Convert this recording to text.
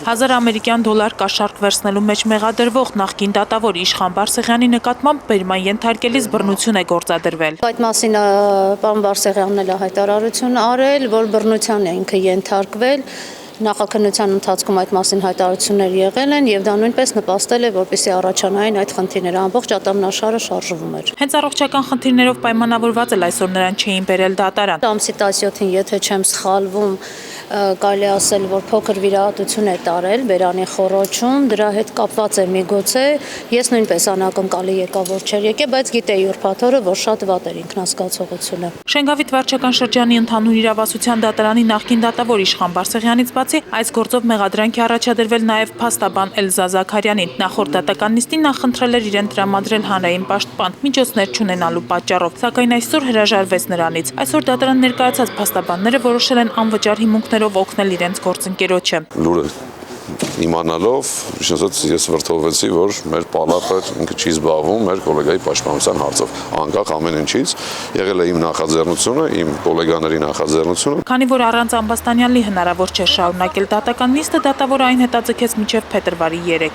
1000 ամերիկյան դոլար կաշառք վերցնելու մեջ մեղադրվող նախկին դատավոր Իշխան Բարսեղյանի նկատմամբ բերման ենթարկելիս բռնություն է գործադրվել։ Այդ մասին պարոն Բարսեղյանն էլ հայտարարություն արել, որ բռնության է ինքը ենթարկվել։ Նախաքննության ընթացքում այդ մասին հայտարարություններ եղել են եւ դա նույնպես նպաստել է, որպեսզի առաջանային այդ խնդիրները ամբողջ ատամնաշարը շարժվում էր։ Հենց առողջական խնդիրներով պայմանավորված էլ այսօր նրան չէին բերել դատարան։ Ամսի 17-ին, եթե չեմ սխալվում, կարելի ասել, որ փոքր վիրահատություն է տարել բերանի խոռոչում, դրա հետ կապված է միգուցե, ես նույնպես անակնկալի եկա, որ չէր եկել, բայց գիտեի ուրբաթօրը, որ շատ վատ էր ինքնազգացողությունը։ Շենգավիթ վարչական շրջանի ընդհանուր իրավասության դատարանի նախկին դատավոր Իշխան Բարսեղյանից բացի այս գործով մեղադրանք է առաջադրվել նաև փաստաբան Էլզա Զաքարյանին։ Նախորդ դատական նիստին նա խնդրել էր իրեն տրամադրել հանրային պաշտպան, միջոցներ չունենալու պատճառով, սակայն այսօր հրաժարվեց նրանից։ Այսօր դատարան ներկայացած փաստաբանները որոշել են անվճար հիմունքներով օգնել իրենց գործընկերոջը։ Լուրը իմանալով, ես վրդովվեցի, որ մեր պալատը ինքը չի զբաղվում մեր գոլեգայի պաշտպանության հարցով, անկախ ամեն ինչից, եղել է իմ նախաձեռնությունը, իմ գոլեգաների նախաձեռնությունը։ Քանի որ առանց Ամբաստանյանի հնարավոր չէ շարունակել դատական նիստը, դատավորը այն հետաձգեց մինչև փետրվարի 3-ը։